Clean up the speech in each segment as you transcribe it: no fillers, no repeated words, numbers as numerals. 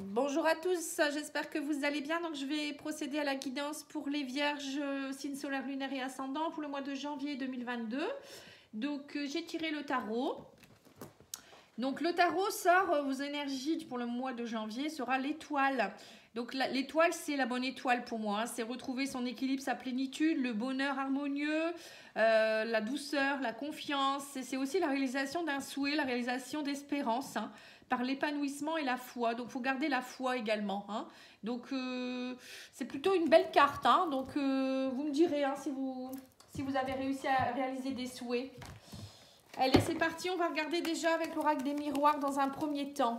Bonjour à tous, j'espère que vous allez bien. Donc je vais procéder à la guidance pour les vierges, signes solaires, lunaires et ascendants pour le mois de janvier 2022. Donc j'ai tiré le tarot. Donc le tarot sort, vos énergies pour le mois de janvier sera l'étoile. Donc l'étoile, c'est la bonne étoile pour moi, hein. C'est retrouver son équilibre, sa plénitude, le bonheur harmonieux, la douceur, la confiance. C'est aussi la réalisation d'un souhait, la réalisation d'espérance, hein, par l'épanouissement et la foi. Donc il faut garder la foi également, hein. Donc c'est plutôt une belle carte, hein. Donc vous me direz, hein, si vous avez réussi à réaliser des souhaits. Allez, c'est parti, on va regarder déjà avec l'oracle des miroirs dans un premier temps.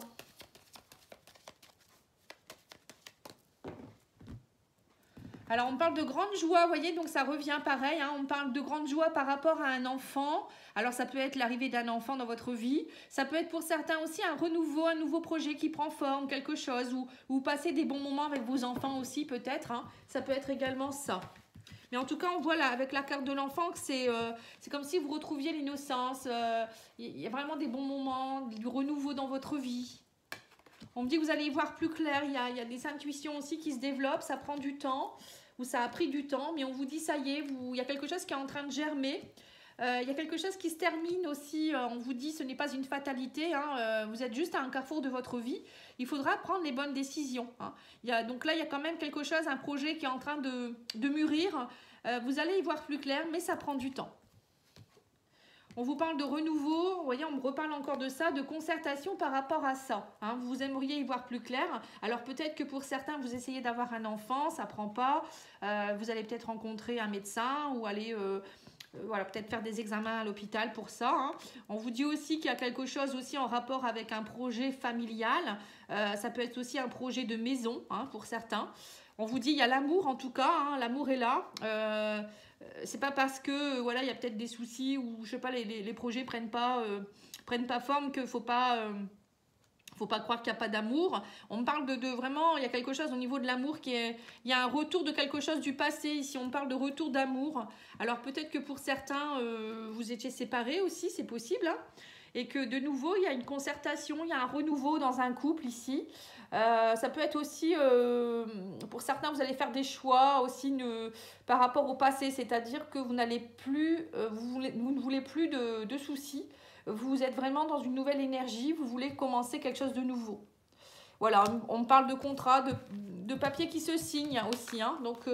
Alors, on parle de grande joie, vous voyez, donc ça revient pareil, hein, on parle de grande joie par rapport à un enfant. Alors, ça peut être l'arrivée d'un enfant dans votre vie. Ça peut être pour certains aussi un renouveau, un nouveau projet qui prend forme, quelque chose, ou passer des bons moments avec vos enfants aussi, peut-être, hein. Ça peut être également ça. Mais en tout cas, on voit là, avec la carte de l'enfant que c'est comme si vous retrouviez l'innocence. Il y a vraiment des bons moments, du renouveau dans votre vie. On me dit que vous allez y voir plus clair. Il y a des intuitions aussi qui se développent. Ça prend du temps, ou ça a pris du temps. Mais on vous dit, ça y est, il y a quelque chose qui est en train de germer. Il y a quelque chose qui se termine aussi. On vous dit, ce n'est pas une fatalité, hein. Vous êtes juste à un carrefour de votre vie. Il faudra prendre les bonnes décisions, hein. Donc là, il y a quand même quelque chose, un projet qui est en train de mûrir. Vous allez y voir plus clair, mais ça prend du temps. On vous parle de renouveau, vous voyez, on me reparle encore de ça, de concertation par rapport à ça, hein. Vous aimeriez y voir plus clair. Alors peut-être que pour certains, vous essayez d'avoir un enfant, ça ne prend pas. Vous allez peut-être rencontrer un médecin ou aller... voilà, peut-être faire des examens à l'hôpital pour ça, hein. On vous dit aussi qu'il y a quelque chose aussi en rapport avec un projet familial. Ça peut être aussi un projet de maison, hein, pour certains. On vous dit il y a l'amour en tout cas, hein, l'amour est là. C'est pas parce que voilà, il y a peut-être des soucis ou je sais pas, les projets prennent pas forme qu'il faut pas croire qu'il n'y a pas d'amour. On me parle de vraiment, il y a quelque chose au niveau de l'amour qui est... Il y a un retour de quelque chose du passé. Ici, on parle de retour d'amour. Alors peut-être que pour certains, vous étiez séparés aussi, c'est possible, hein, et que de nouveau, il y a une concertation, il y a un renouveau dans un couple ici. Ça peut être aussi, pour certains, vous allez faire des choix aussi par rapport au passé, c'est-à-dire que vous n'allez plus, vous ne voulez plus de soucis. Vous êtes vraiment dans une nouvelle énergie, vous voulez commencer quelque chose de nouveau. Voilà, on me parle de contrat, de papier qui se signe aussi, hein. Donc,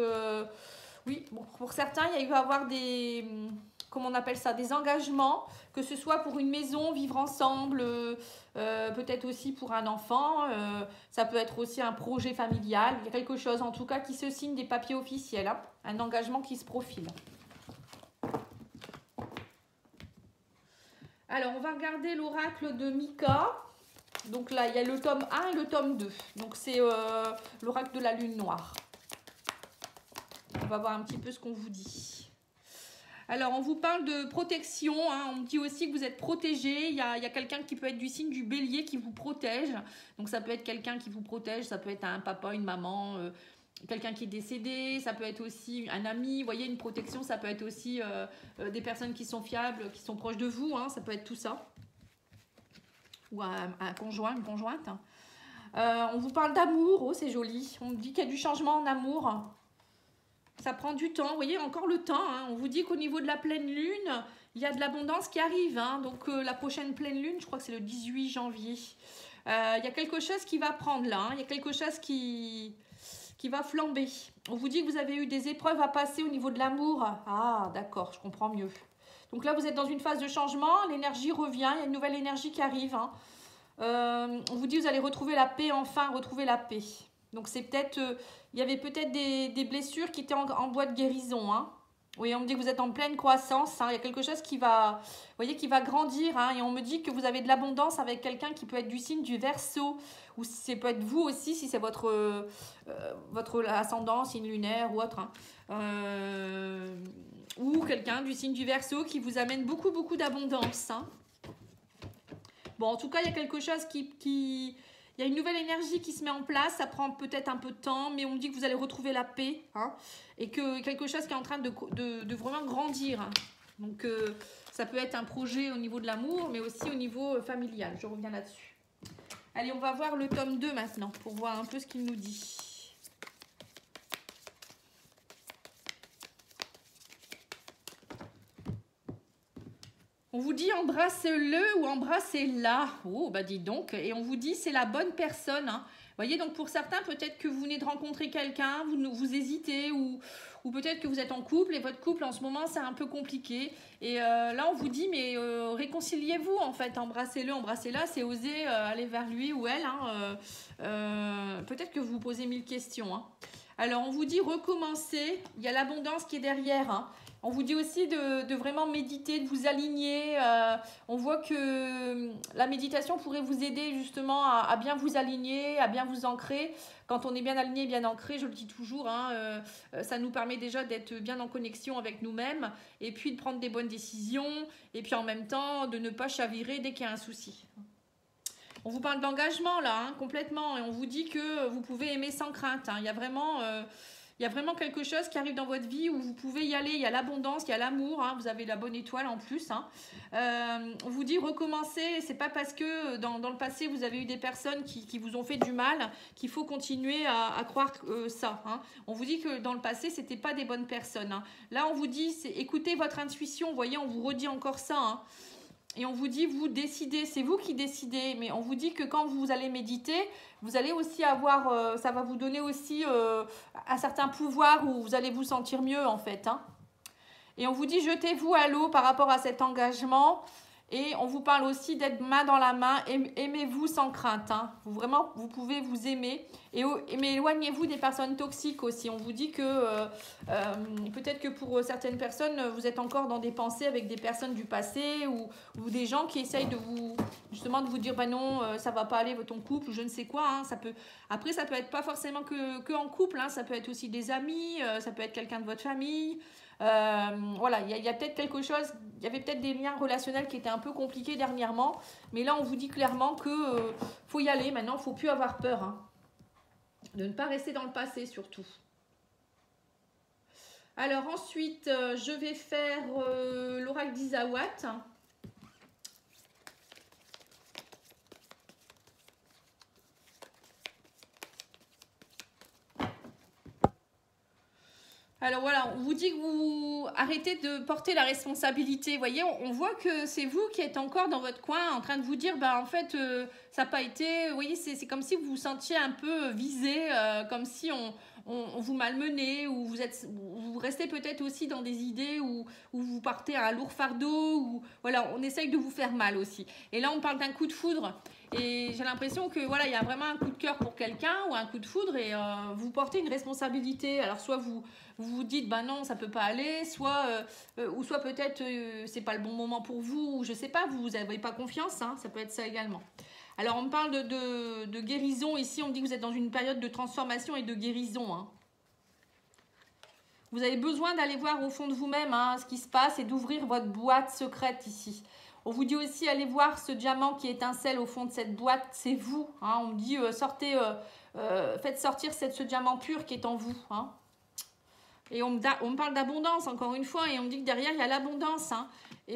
oui, bon, pour certains, il va y avoir des, comment on appelle ça, des engagements, que ce soit pour une maison, vivre ensemble, peut-être aussi pour un enfant, ça peut être aussi un projet familial, il y a quelque chose en tout cas qui se signe, des papiers officiels, hein, un engagement qui se profile. Alors, on va regarder l'oracle de Mika. Donc là, il y a le tome 1 et le tome 2. Donc, c'est l'oracle de la lune noire. On va voir un petit peu ce qu'on vous dit. Alors, on vous parle de protection, hein. On me dit aussi que vous êtes protégé. Il y a quelqu'un qui peut être du signe du bélier qui vous protège. Donc, ça peut être quelqu'un qui vous protège. Ça peut être un papa, une maman, quelqu'un qui est décédé. Ça peut être aussi un ami. Vous voyez, une protection, ça peut être aussi des personnes qui sont fiables, qui sont proches de vous, hein. Ça peut être tout ça. Ou un conjoint, une conjointe. On vous parle d'amour. Oh, c'est joli. On me dit qu'il y a du changement en amour. Ça prend du temps, vous voyez, encore le temps, hein. On vous dit qu'au niveau de la pleine lune, il y a de l'abondance qui arrive, hein. Donc la prochaine pleine lune, je crois que c'est le 18 janvier. Il y a quelque chose qui va prendre là, hein. Il y a quelque chose qui va flamber. On vous dit que vous avez eu des épreuves à passer au niveau de l'amour. Ah, d'accord, je comprends mieux. Donc là, vous êtes dans une phase de changement, l'énergie revient, il y a une nouvelle énergie qui arrive, hein. On vous dit que vous allez retrouver la paix, enfin retrouver la paix. Donc c'est peut-être, il y avait peut-être des blessures qui étaient en voie de guérison, hein. Oui, on me dit que vous êtes en pleine croissance, hein. Il y a quelque chose qui va, vous voyez, qui va grandir, hein. Et on me dit que vous avez de l'abondance avec quelqu'un qui peut être du signe du Verseau, ou ça peut être vous aussi, si c'est votre ascendant, signe lunaire ou autre, hein. Ou quelqu'un du signe du Verseau qui vous amène beaucoup, beaucoup d'abondance, hein. Bon, en tout cas, il y a quelque chose il y a une nouvelle énergie qui se met en place, ça prend peut-être un peu de temps, mais on me dit que vous allez retrouver la paix, hein, et que quelque chose qui est en train de vraiment grandir, hein. Donc, ça peut être un projet au niveau de l'amour, mais aussi au niveau familial. Je reviens là-dessus. Allez, on va voir le tome 2 maintenant pour voir un peu ce qu'il nous dit. On vous dit embrassez-le ou embrassez-la. Oh, bah dis donc. Et on vous dit c'est la bonne personne. Hein. Vous voyez, donc pour certains, peut-être que vous venez de rencontrer quelqu'un, vous hésitez ou peut-être que vous êtes en couple et votre couple en ce moment, c'est un peu compliqué. Et là, on vous dit, mais réconciliez-vous en fait. Embrassez-le, embrassez-la, c'est oser aller vers lui ou elle. Hein. Peut-être que vous vous posez 1000 questions. Hein. Alors, on vous dit recommencer. Il y a l'abondance qui est derrière. Hein. On vous dit aussi de vraiment méditer, de vous aligner. On voit que la méditation pourrait vous aider justement à bien vous aligner, à bien vous ancrer. Quand on est bien aligné, bien ancré, je le dis toujours, hein, ça nous permet déjà d'être bien en connexion avec nous-mêmes et puis de prendre des bonnes décisions et puis en même temps de ne pas chavirer dès qu'il y a un souci. On vous parle d'engagement là, hein, complètement, et on vous dit que vous pouvez aimer sans crainte. Hein. Il y a vraiment quelque chose qui arrive dans votre vie où vous pouvez y aller. Il y a l'abondance, il y a l'amour. Hein, vous avez la bonne étoile en plus. Hein. On vous dit recommencer. C'est pas parce que dans le passé vous avez eu des personnes qui vous ont fait du mal qu'il faut continuer à croire ça. Hein. On vous dit que dans le passé c'était pas des bonnes personnes. Hein. Là on vous dit écoutez votre intuition. Vous voyez, on vous redit encore ça. Hein. Et on vous dit, vous décidez, c'est vous qui décidez. Mais on vous dit que quand vous allez méditer, vous allez aussi avoir, ça va vous donner aussi un certain pouvoir où vous allez vous sentir mieux en fait. Hein. Et on vous dit, jetez-vous à l'eau par rapport à cet engagement. Et on vous parle aussi d'être main dans la main. Aimez-vous sans crainte. Hein. Vraiment, vous pouvez vous aimer. Mais éloignez-vous des personnes toxiques aussi. On vous dit que peut-être que pour certaines personnes, vous êtes encore dans des pensées avec des personnes du passé ou des gens qui essayent de vous, justement, de vous dire bah non, ça va pas aller ton couple ou je ne sais quoi. Hein. Après, ça peut être pas forcément que en couple. Hein. Ça peut être aussi des amis. Ça peut être quelqu'un de votre famille. Voilà, il y a peut-être quelque chose, il y avait peut-être des liens relationnels qui étaient un peu compliqués dernièrement, mais là on vous dit clairement que faut y aller maintenant, faut plus avoir peur, hein, de ne pas rester dans le passé surtout. Alors ensuite, je vais faire l'oracle d'Isawat. Alors voilà, on vous dit que vous arrêtez de porter la responsabilité. Vous voyez, on voit que c'est vous qui êtes encore dans votre coin en train de vous dire, bah en fait, ça n'a pas été. Vous voyez, c'est comme si vous vous sentiez un peu visé, comme si on vous malmenait, ou vous restez peut-être aussi dans des idées où vous partez à un lourd fardeau, ou voilà, on essaye de vous faire mal aussi. Et là, on parle d'un coup de foudre. Et j'ai l'impression que voilà, il y a vraiment un coup de cœur pour quelqu'un ou un coup de foudre et vous portez une responsabilité. Alors soit vous dites bah non ça peut pas aller, soit peut-être c'est pas le bon moment pour vous, ou je sais pas, vous n'avez pas confiance, hein, ça peut être ça également. Alors on me parle de guérison ici, on me dit que vous êtes dans une période de transformation et de guérison. Hein. Vous avez besoin d'aller voir au fond de vous-même hein, ce qui se passe et d'ouvrir votre boîte secrète ici. On vous dit aussi, allez voir ce diamant qui étincelle au fond de cette boîte, c'est vous. Hein. On me dit, faites sortir ce diamant pur qui est en vous. Hein. Et on me parle d'abondance, encore une fois, et on me dit que derrière, il y a l'abondance. Hein.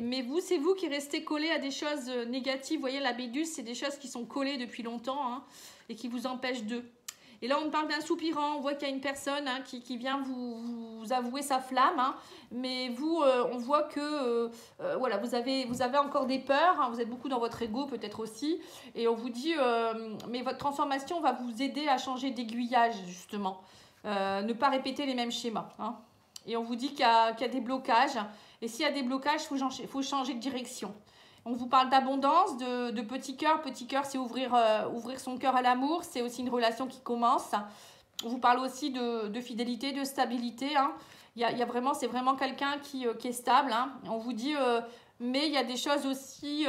Mais vous, c'est vous qui restez collé à des choses négatives. Vous voyez, la béduse, c'est des choses qui sont collées depuis longtemps hein, et qui vous empêchent d'eux. Et là, on me parle d'un soupirant. On voit qu'il y a une personne hein, qui vient vous avouer sa flamme. Hein. Mais vous, on voit que voilà, vous avez encore des peurs. Hein. Vous êtes beaucoup dans votre ego, peut-être aussi. Et on vous dit, mais votre transformation va vous aider à changer d'aiguillage, justement. Ne pas répéter les mêmes schémas. Hein. Et on vous dit qu'il y a des blocages. Et s'il y a des blocages, il faut changer de direction. On vous parle d'abondance, de petit cœur. Petit cœur, c'est ouvrir son cœur à l'amour. C'est aussi une relation qui commence. On vous parle aussi de fidélité, de stabilité. Hein. C'est vraiment quelqu'un qui est stable. Hein. On vous dit, mais il y a des choses aussi,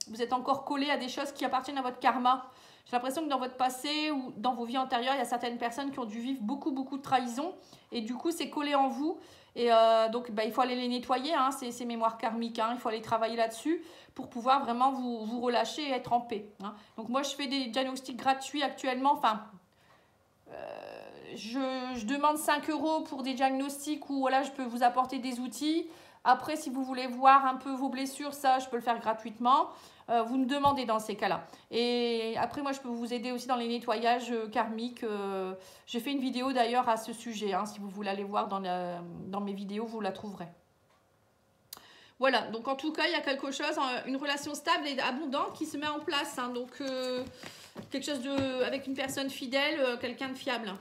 vous êtes encore collé à des choses qui appartiennent à votre karma. J'ai l'impression que dans votre passé ou dans vos vies antérieures, il y a certaines personnes qui ont dû vivre beaucoup de trahison. Et du coup, c'est collé en vous. Et donc, il faut aller les nettoyer, hein, ces mémoires karmiques. Hein, il faut aller travailler là-dessus pour pouvoir vraiment vous relâcher et être en paix. Hein. Donc, moi, je fais des diagnostics gratuits actuellement. Enfin, je demande 5 € pour des diagnostics où voilà, je peux vous apporter des outils. Après, si vous voulez voir un peu vos blessures, ça, je peux le faire gratuitement. vous me demandez dans ces cas-là. Et après, moi, je peux vous aider aussi dans les nettoyages karmiques. J'ai fait une vidéo d'ailleurs à ce sujet. Hein, si vous voulez aller voir dans mes vidéos, vous la trouverez. Voilà, donc en tout cas, il y a quelque chose, une relation stable et abondante qui se met en place. Hein, donc, quelque chose avec une personne fidèle, quelqu'un de fiable.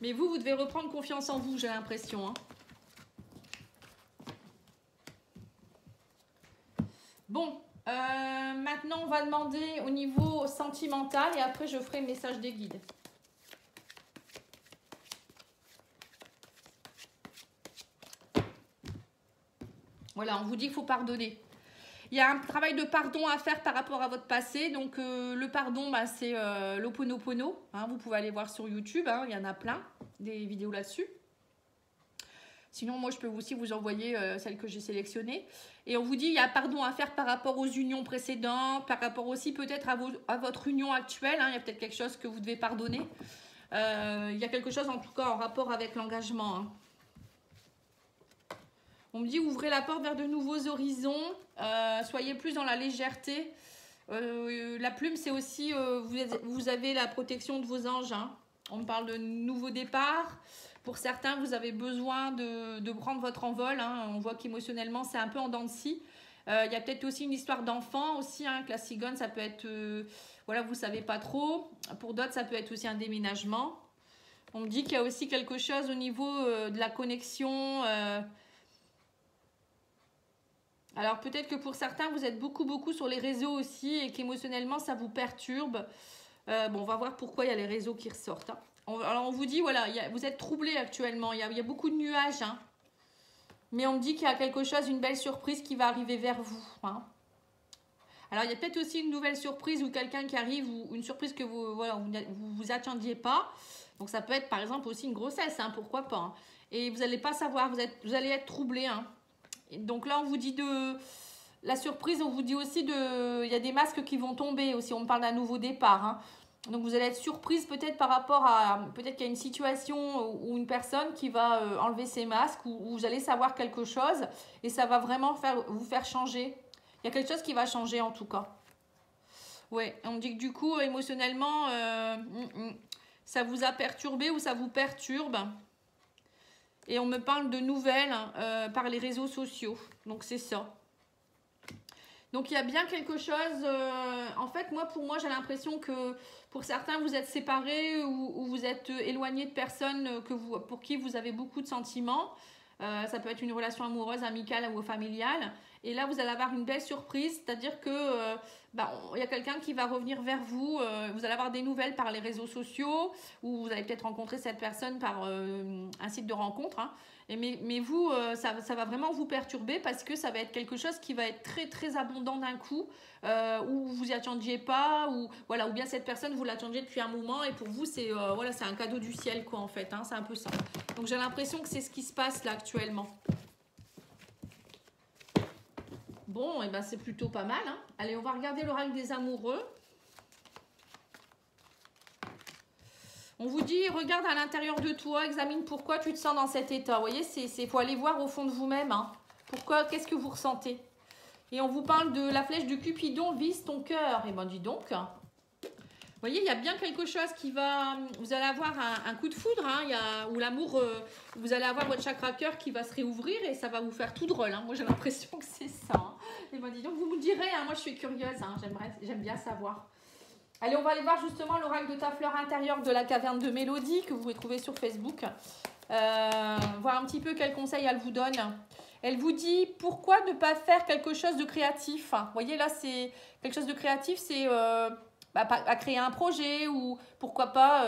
Mais vous devez reprendre confiance en vous, j'ai l'impression. Hein. Bon, maintenant, on va demander au niveau sentimental et après, je ferai le message des guides. Voilà, on vous dit qu'il faut pardonner. Il y a un travail de pardon à faire par rapport à votre passé. Donc, le pardon, bah, c'est l'Ho'oponopono. Hein, vous pouvez aller voir sur YouTube. Hein, il y en a plein, des vidéos là-dessus. Sinon, moi, je peux aussi vous envoyer celle que j'ai sélectionnée. Et on vous dit, il y a pardon à faire par rapport aux unions précédentes, par rapport aussi peut-être à votre union actuelle. Hein, il y a peut-être quelque chose que vous devez pardonner. Il y a quelque chose, en tout cas, en rapport avec l'engagement. Hein. On me dit, ouvrez la porte vers de nouveaux horizons, soyez plus dans la légèreté. La plume, c'est aussi, vous avez la protection de vos anges. Hein. On me parle de nouveaux départs. Pour certains, vous avez besoin de prendre votre envol. Hein. On voit qu'émotionnellement, c'est un peu en dents de scie. Il y a peut-être aussi une histoire d'enfant aussi. Hein, que la cigogne, ça peut être, voilà, vous ne savez pas trop. Pour d'autres, ça peut être aussi un déménagement. On me dit qu'il y a aussi quelque chose au niveau de la connexion. Alors peut-être que pour certains, vous êtes beaucoup sur les réseaux aussi et qu'émotionnellement, ça vous perturbe. Bon, on va voir pourquoi il y a les réseaux qui ressortent. Hein. Alors on vous dit, voilà, vous êtes troublés actuellement, il y a beaucoup de nuages. Hein. Mais on me dit qu'il y a quelque chose, une belle surprise qui va arriver vers vous. Hein. Alors il y a peut-être aussi une nouvelle surprise ou quelqu'un qui arrive ou une surprise que vous attendiez pas. Donc ça peut être par exemple aussi une grossesse, hein, pourquoi pas. Hein. Et vous n'allez pas savoir, vous allez être troublés. Hein. Donc là, on vous dit de la surprise, on vous dit aussi il y a des masques qui vont tomber aussi, on parle d'un nouveau départ. Hein. Donc vous allez être surprise peut-être par rapport à, peut-être qu'il y a une situation ou une personne qui va enlever ses masques ou vous allez savoir quelque chose et ça va vraiment vous faire changer. Il y a quelque chose qui va changer en tout cas. Ouais, on dit que du coup, émotionnellement, ça vous a perturbé ou ça vous perturbe. Et on me parle de nouvelles par les réseaux sociaux. Donc, c'est ça. Donc, il y a bien quelque chose. En fait, pour moi, j'ai l'impression que pour certains, vous êtes séparés ou vous êtes éloignés de personnes pour qui vous avez beaucoup de sentiments. Ça peut être une relation amoureuse, amicale ou familiale. Et là, vous allez avoir une belle surprise. C'est-à-dire que y a quelqu'un qui va revenir vers vous. Vous allez avoir des nouvelles par les réseaux sociaux ou vous allez peut-être rencontrer cette personne par un site de rencontre. Hein. Mais vous, ça va vraiment vous perturber parce que ça va être quelque chose qui va être très abondant d'un coup où vous n'y attendiez pas ou bien cette personne, vous l'attendiez depuis un moment et pour vous, c'est un cadeau du ciel quoi en fait. Hein, c'est un peu ça. Donc, j'ai l'impression que c'est ce qui se passe là actuellement. Bon, et c'est plutôt pas mal. Hein. Allez, on va regarder l'oracle des amoureux. On vous dit, regarde à l'intérieur de toi, examine pourquoi tu te sens dans cet état. Vous voyez, il faut aller voir au fond de vous-même. Hein. Pourquoi, qu'est-ce que vous ressentez? Et on vous parle de la flèche de Cupidon, vise ton cœur. Et dis donc. Vous voyez, il y a bien quelque chose qui va... Vous allez avoir un coup de foudre, hein, où l'amour... vous allez avoir votre chakra cœur qui va se réouvrir et ça va vous faire tout drôle. Hein. Moi, j'ai l'impression que c'est ça. Hein. Et dis donc, vous me direz, hein, moi, je suis curieuse. Hein, j'aime bien savoir. Allez, on va aller voir justement l'oracle de ta fleur intérieure de la caverne de Mélodie que vous pouvez trouver sur Facebook. Voir un petit peu quel conseil elle vous donne. Elle vous dit, pourquoi ne pas faire quelque chose de créatif? Vous voyez, là, c'est quelque chose de créatif, c'est... à créer un projet ou pourquoi pas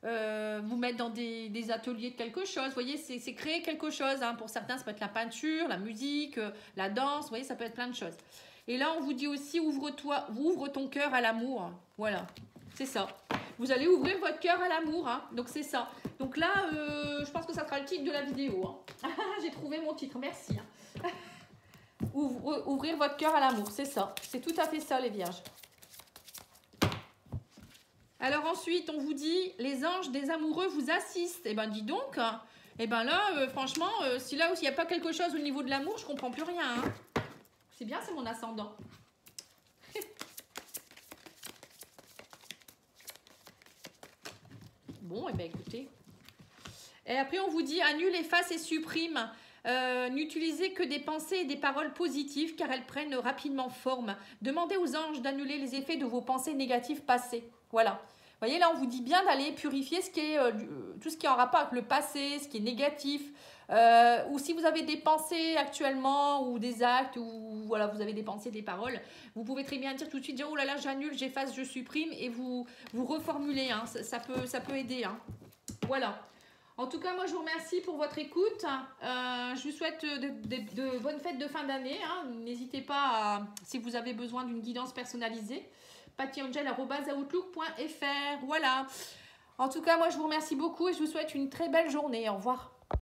vous mettre dans des ateliers de quelque chose. Vous voyez, c'est créer quelque chose. Hein. Pour certains, ça peut être la peinture, la musique, la danse. Vous voyez, ça peut être plein de choses. Et là, on vous dit aussi, ouvre ton cœur à l'amour. Voilà, c'est ça. Vous allez ouvrir votre cœur à l'amour. Hein. Donc, c'est ça. Donc là, je pense que ça sera le titre de la vidéo. Hein. J'ai trouvé mon titre, merci. Hein. Ouvrir votre cœur à l'amour, c'est ça. C'est tout à fait ça, les vierges. Alors ensuite, on vous dit, les anges des amoureux vous assistent. Eh dis donc, là, franchement, si là il n'y a pas quelque chose au niveau de l'amour, je ne comprends plus rien. Hein. C'est bien, c'est mon ascendant. Bon, et bien écoutez. Et après, on vous dit annule, efface et supprime. N'utilisez que des pensées et des paroles positives car elles prennent rapidement forme. Demandez aux anges d'annuler les effets de vos pensées négatives passées. Voilà. Vous voyez, là, on vous dit bien d'aller purifier ce qui est, tout ce qui est en rapport avec le passé, ce qui est négatif. Ou si vous avez des pensées actuellement ou des actes, ou voilà, vous avez des pensées, des paroles, vous pouvez très bien dire tout de suite, dire, oh là là, j'annule, j'efface, je supprime, et vous reformulez. Hein. Ça peut aider. Hein. Voilà. En tout cas, moi, je vous remercie pour votre écoute. Je vous souhaite de bonnes fêtes de fin d'année. Hein. N'hésitez pas, si vous avez besoin d'une guidance personnalisée, pattyangel@outlook.fr. Voilà. En tout cas, moi, je vous remercie beaucoup et je vous souhaite une très belle journée. Au revoir.